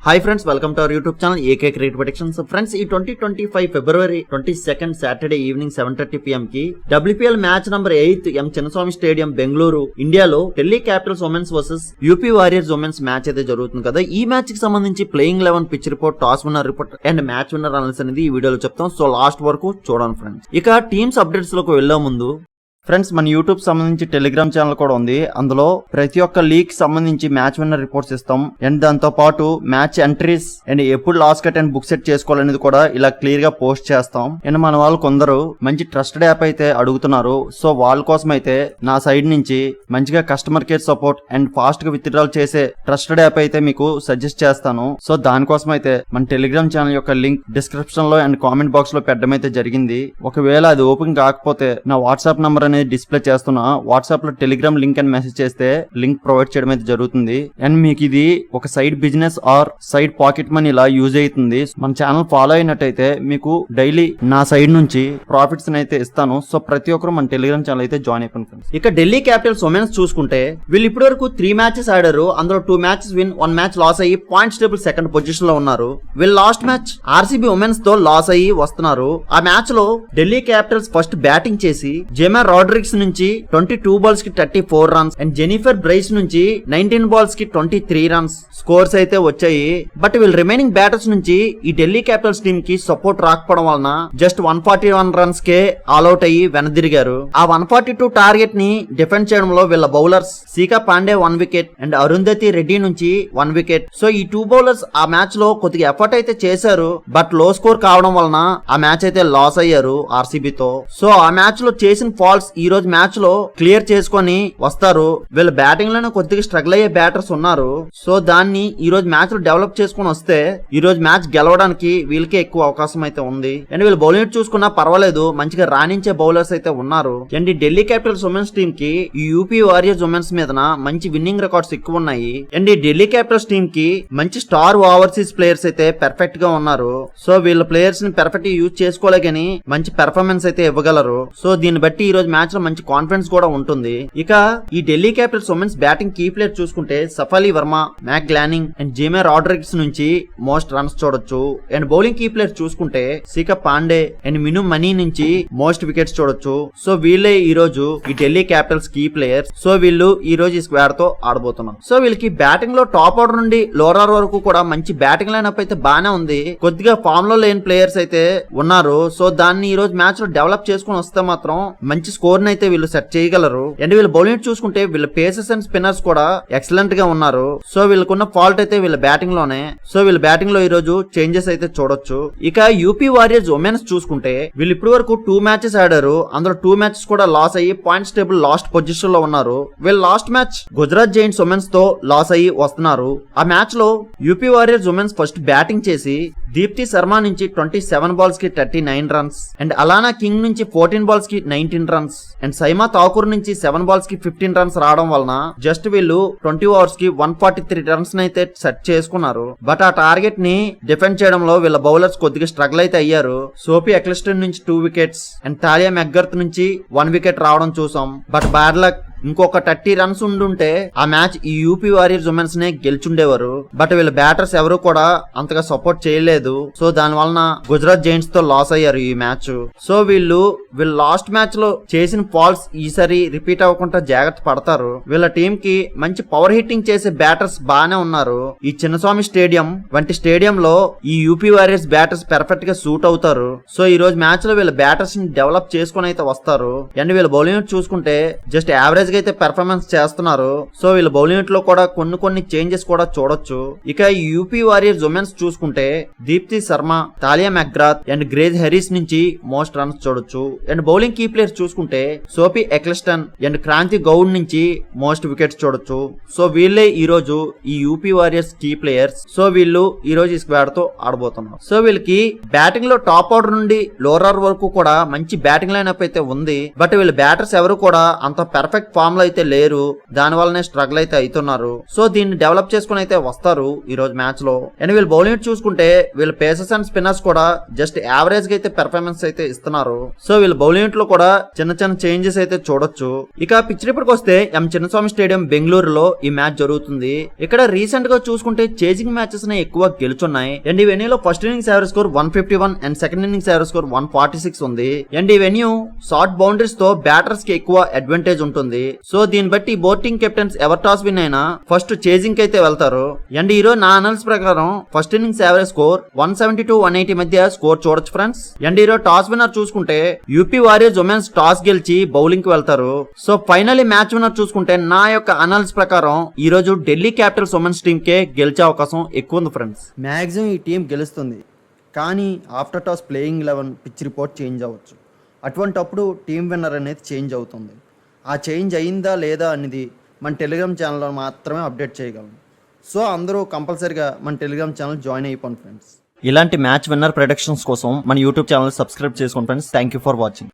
Hi friends, welcome to our YouTube channel AK cricket predictions. Friends, ఈ 2025 ఫిబ్రవరి 22 Saturday evening 7:30 PM కి WPL match number 8 ఎం Chinnaswamy stadium Bengaluru ఇండియాలో Delhi Capitals women's versus UP Warriors women's match అయితే జరుగుతుంది కదా. ఈ match కి సంబంధించి playing 11 pitch report, toss winner report and match winner analysis అనేది ఈ వీడియోలో చెప్తాం. సో లాస్ట్ వరకు చూడండి ఫ్రెండ్స్. ఇక టీమ్స్ అప్డేట్స్ లోకి వెళ్లే ముందు ఫ్రెండ్స్, మన యూట్యూబ్ సంబంధించి టెలిగ్రామ్ ఛానల్ కూడా ఉంది. అందులో ప్రతి ఒక్క లీగ్ సంబంధించి మ్యాచ్ విన్నర్ రిపోర్ట్స్ ఇస్తాం. అండ్ దాంతో పాటు మ్యాచ్ ఎంట్రీస్ అండ్ ఎప్పుడు loss cut and book set చేసుకోవాలనేది కూడా ఇలా క్లియర్ గా పోస్ట్ చేస్తాం. అండ్ మన వాళ్ళు కొందరు మంచి ట్రస్టెడ్ యాప్ అయితే అడుగుతున్నారు. సో వాళ్ళ కోసం అయితే నా సైడ్ నుంచి మంచిగా customer care support and fast గా విత్డ్రాల్ చేసే ట్రస్టెడ్ యాప్ అయితే మీకు సజెస్ట్ చేస్తాను. సో దానికోసం అయితే మన టెలిగ్రామ్ ఛానల్ యొక్క లింక్ డిస్క్రిప్షన్ లో అండ్ కామెంట్ బాక్స్ లో పెట్టడం అయితే జరిగింది. ఒకవేళ అది ఓపెన్ కాకపోతే నా వాట్సాప్ నంబర్ అనేది డిస్ప్లే చేస్తున్నా. వాట్సాప్ లో టెలిగ్రామ్ లింక్ అని మెసేజ్ చేస్తే లింక్ ప్రొవైడ్ చేయడం అయితే జరుగుతుంది. అండ్ మీకు ఇది ఒక side business are side pocket money ఇలా యూజ్ అవుతుంది. మన ఛానల్ ఫాలో అయినట్టయితే మీకు డైలీ నా సైడ్ నుంచి ప్రాఫిట్స్ అయితే ఇస్తాను. సో ప్రతి ఒక్కరు మన టెలిగ్రామ్ ఛానల్ అయితే జాయిన్ అయిపోయింది. ఇక ఢిల్లీ క్యాపిటల్స్ ఉమెన్స్ చూసుకుంటే వీళ్ళు ఇప్పటి వరకు 3 మ్యాచెస్ ఆడారు. అందులో 2 మ్యాచెస్ విన్, 1 మ్యాచ్ లాస్ అయ్యి పాయింట్స్ టేబుల్ సెకండ్ పొజిషన్ లో ఉన్నారు. వీళ్ళు లాస్ట్ మ్యాచ్ ఆర్సీబీ ఉమెన్స్ తో లాస్ అయ్యి వస్తున్నారు. ఆ మ్యాచ్ లో ఢిల్లీ క్యాపిటల్స్ ఫస్ట్ బ్యాటింగ్ చేసి జెమా రాడ్రిక్స్ నుంచి 22 బాల్స్ కి 34 రన్స్ అండ్ జెనిఫర్ బ్రైస్ నుంచి 19 బాల్స్ కి 23 రన్స్ స్కోర్స్ అయితే వచ్చాయి. బట్ వీళ్ళు రిమైనింగ్ బ్యాటర్స్ నుంచి ఈ ఢిల్లీ క్యాపిటల్స్ టీమ్ కి సపోర్ట్ రాకపోవడం వలన జస్ట్ 141 రన్స్ కే ఆల్అౌట్ అయ్యి వెనదిరిగారు. ఆ 142 టార్గెట్ ని డిఫెండ్ చేయడంలో వీళ్ళ bowlers Shikha Pandey 1 wicket and Arundhati Reddy నుంచి 1 వికెట్. సో ఈ 2 బౌలర్స్ ఆ మ్యాచ్ లో కొద్దిగా ఎఫర్ట్ అయితే చేశారు. బట్ లో స్కోర్ కావడం వలన ఆ మ్యాచ్ అయితే లాస్ అయ్యారు ఆర్సీబీతో. సో ఆ మ్యాచ్ లో చేసిన ఫాల్ట్స్ ఈ రోజు మ్యాచ్ లో క్లియర్ చేసుకొని వస్తారు. వీళ్ళ బ్యాటింగ్ లోనే కొద్దిగా స్ట్రగుల్ అయ్యే బ్యాటర్స్ ఉన్నారు. సో దాన్ని ఈ రోజు మ్యాచ్ లో డెవలప్ చేసుకుని వస్తే ఈ రోజు మ్యాచ్ గెలవడానికి వీళ్ళకే ఎక్కువ అవకాశం అయితే ఉంది. అండ్ వీళ్ళు బౌలింగ్ చూసుకున్నా పర్వాలేదు, మంచిగా రాణించే బౌలర్స్ అయితే ఉన్నారు. అండ్ ఈ ఢిల్లీ క్యాపిటల్స్ ఉమెన్స్ టీమ్ కి ఈ యూపీ వారియర్స్ ఉమెన్స్ మీద మంచి విన్నింగ్ రికార్డ్స్ ఎక్కువ ఉన్నాయి. అండ్ ఈ ఢిల్లీ క్యాపిటల్స్ టీమ్ కి మంచి స్టార్ ఓవర్సీస్ ప్లేయర్స్ అయితే పర్ఫెక్ట్ గా ఉన్నారు. సో వీళ్ళ ప్లేయర్స్ ని పర్ఫెక్ట్ యూజ్ చేసుకోలే గానీ మంచి పెర్ఫార్మెన్స్ అయితే ఇవ్వగలరు. సో దీన్ని బట్టి ఈ రోజు మ్యాచ్ లో మంచి కాన్ఫిడెన్స్ కూడా ఉంటుంది. ఇక ఈ Delhi Capitals women's batting key player చూసుకుంటే Shafali Verma, Meg Lanning and Jemimah Rodrigues నుంచి మోస్ట్ రన్స్ చూడొచ్చు. అండ్ బౌలింగ్ కీ ప్లేయర్ చూసుకుంటే సీకా పాండే అండ్ మిను మనీ నుంచి మోస్ట్ వికెట్స్ చూడొచ్చు. సో వీళ్ళే ఈ రోజు ఈ Delhi Capitals key players. So వీళ్ళు ఈ రోజు ఈ స్క్వాడ్ తో ఆడబోతున్నారు. సో వీళ్ళకి బ్యాటింగ్ లో టాప్ ఆర్డర్ నుండి లోవర్ వరకు కూడా మంచి బ్యాటింగ్ లైనప్ అయితే బానే ఉంది. కొద్దిగా ఫామ్ లో లేని ప్లేయర్స్ అయితే ఉన్నారు. సో దాన్ని ఈ రోజు మ్యాచ్ లో డెవలప్ చేసుకుని వస్తే మాత్రం మంచి స్కోర్ అయితే వీళ్ళు సెట్ చేయగలరు. అండ్ వీళ్ళ బౌలింగ్ చూసుకుంటే వీళ్ళ పేసెస్ అండ్ స్పిన్నర్స్ కూడా ఎక్సలెంట్ గా ఉన్నారు. సో వీళ్ళకున్న ఫాల్ట్ అయితే వీళ్ళ బ్యాటింగ్ లోనే. సో వీళ్ళ బ్యాటింగ్ లో ఈ రోజు చేంజెస్ అయితే చూడొచ్చు. ఇక యూపీ వారియర్స్ ఉమెన్స్ చూసుకుంటే వీళ్ళు ఇప్పటి వరకు 2 మ్యాచెస్ ఆడారు. అందులో 2 మ్యాచెస్ కూడా లాస్ అయ్యి పాయింట్స్ టేబుల్ లాస్ట్ పొజిషన్ లో ఉన్నారు. వీళ్ళు last match Gujarat Giants women's తో లాస్ అయ్యి వస్తున్నారు. ఆ మ్యాచ్ లో UP Warriors women's first batting చేసి దీప్తి శర్మ నుంచి 27 బాల్స్ కి 39 రన్స్ అండ్ అలానా కింగ్ నుంచి 14 బాల్స్ కి 19 రన్స్ అండ్ సైమా ఠాకూర్ నుంచి 7 బాల్స్ కి 15 రన్స్ రావడం వలన జస్ట్ వీళ్ళు 20 ఓవర్స్ కి 143 రన్స్ అయితే సెట్ చేసుకున్నారు. బట్ ఆ టార్గెట్ ని డిఫెండ్ చేయడంలో వీళ్ళ బౌలర్స్ కొద్దిగా స్ట్రగుల్ అయితే అయ్యారు. సోఫీ ఎక్లిస్టన్ నుంచి 2 వికెట్స్ అండ్ తాలియా మెక్గర్త్ నుంచి 1 వికెట్ రావడం చూసాం. బట్ బ్యాడ్ లక్, ఇంకొక 30 రన్స్ ఉండుంటే ఆ మ్యాచ్ ఈ యూపీ వారియర్స్ ఉమెన్స్ నే గెలుచుండేవారు. బట్ వీళ్ళ బ్యాటర్స్ ఎవరు కూడా అంతగా సపోర్ట్ చేయలేదు. సో దాని వలన గుజరాత్ జైంట్స్ తో లాస్ అయ్యారు ఈ మ్యాచ్. సో వీళ్ళు లాస్ట్ మ్యాచ్ లో చేసిన ఫాల్స్ ఈసారి రిపీట్ అవ్వకుండా జాగ్రత్త పడతారు. వీళ్ళ టీం కి మంచి పవర్ హిట్టింగ్ చేసే బ్యాటర్స్ బానే ఉన్నారు. ఈ చిన్నస్వామి స్టేడియం వంటి స్టేడియం లో ఈ యూపీ వారియర్స్ బ్యాటర్స్ పర్ఫెక్ట్ గా సూట్ అవుతారు. సో ఈ రోజు మ్యాచ్ లో వీళ్ళ బ్యాటర్స్ ని డెవలప్ చేసుకుని అయితే వస్తారు. అండ్ వీళ్ళ బౌలింగ్ చూసుకుంటే జస్ట్ యావరేజ్ అయితే పెర్ఫార్మెన్స్ చేస్తున్నారు. సో వీళ్ళ బౌలింగ్ లో కూడా కొన్ని చేంజెస్ కూడా చూడొచ్చు. ఇక ఈ యూపీ వారియర్స్ ఉమెన్స్ చూసుకుంటే Deepti Sharma, Tahlia McGrath and Grace Harris నుంచి మోస్ట్ రన్స్ చూడొచ్చు. అండ్ బౌలింగ్ కీ ప్లేయర్స్ చూసుకుంటే Sophie Ecclestone and Kranti Goud నుంచి మోస్ట్ వికెట్స్ చూడొచ్చు. సో వీళ్ళే ఈ రోజు ఈ UP Warriors key players. So వీళ్ళు ఈ రోజు ఈ స్క్వాడ్ తో ఆడబోతున్నారు. సో వీళ్ళకి బ్యాటింగ్ లో టాప్ ఆర్డర్ నుండి లోవర్ వరకు కూడా మంచి బ్యాటింగ్ లైనప్ అయితే ఉంది. బట్ వీళ్ళ బ్యాటర్స్ ఎవరు కూడా అంత పర్ఫెక్ట్ ఫామ్ లో అయితే లేరు, దాని వల్లనే స్ట్రగుల్ అయితే అవుతున్నారు. సో దీన్ని డెవలప్ చేసుకుని అయితే వస్తారు ఈ రోజు మ్యాచ్ లో. అండ్ వీళ్ళు బౌలింగ్ చూసుకుంటే వీళ్ళ పేసర్స్ అండ్ స్పిన్నర్స్ కూడా జస్ట్ యావరేజ్ గా అయితే పెర్ఫార్మెన్స్ అయితే ఇస్తున్నారు. సో వీళ్ళ బౌలింగ్ లో కూడా చిన్న చిన్న చేంజెస్ అయితే చూడొచ్చు. ఇక పిచ్ రిపోర్ట్ వస్తే ఎం చిన్నస్వామి స్టేడియం బెంగళూరులో ఈ మ్యాచ్ జరుగుతుంది. ఇక్కడ రీసెంట్ గా చూసుకుంటే చేజింగ్ మ్యాచెస్ ని ఎక్కువ గెలుచున్నాయి. అండ్ ఈ వెన్యూలో first innings average score 151 and second innings average score 146 ఉంది. అండ్ ఈ వెన్యూ షార్ట్ బౌండరీస్ తో బ్యాటర్స్ కి ఎక్కువ అడ్వాంటేజ్ ఉంటుంది. సో దీన్ని బట్టి బోర్డింగ్ కెప్టెన్స్ ఎవర్ టాస్ విన్ అయినా ఫస్ట్ చేజింగ్ అయితే వెళ్తారు. అండ్ ఈ రోజు నా అనాలిసిస్ ప్రకారం ఫస్ట్ ఇన్నింగ్స్ యావరేజ్ స్కోర్ 170-180 మధ్య స్కోర్ చూడొచ్చు ఫ్రెండ్స్. అండ్ ఈ రోజు టాస్ విన్నర్ చూసుకుంటే యూపీ వారియర్స్ ఉమెన్స్ టాస్ గెలిచి బౌలింగ్ కి వెళ్తారు. సో ఫైనల్లీ మ్యాచ్ విన్నర్ చూసుకుంటే నా యొక్క అనాలిసిస్ ప్రకారం ఈ రోజు ఢిల్లీ క్యాపిటల్స్ ఉమెన్స్ టీమ్ కే గెలిచే అవకాశం ఎక్కువ ఉంది ఫ్రెండ్స్. మ్యాక్సిమం ఈ టీం గెలుస్తుంది, కానీ after toss playing 11 pitch report change అవ్వచ్చు. అటువంటప్పుడు టీం విన్నర్ అనేది చేంజ్ అవుతుంది. ఆ చేంజ్ అయిందా లేదా అనేది మన టెలిగ్రామ్ ఛానల్లో మాత్రమే అప్డేట్ చేయగలం. సో అందరూ కంపల్సరీగా మన టెలిగ్రామ్ ఛానల్ జాయిన్ అయిపోండి ఫ్రెండ్స్. ఇలాంటి మ్యాచ్ విన్నర్ ప్రొడక్షన్స్ కోసం మన యూట్యూబ్ ఛానల్ సబ్స్క్రైబ్ చేసుకోండి friends. Thank you for watching.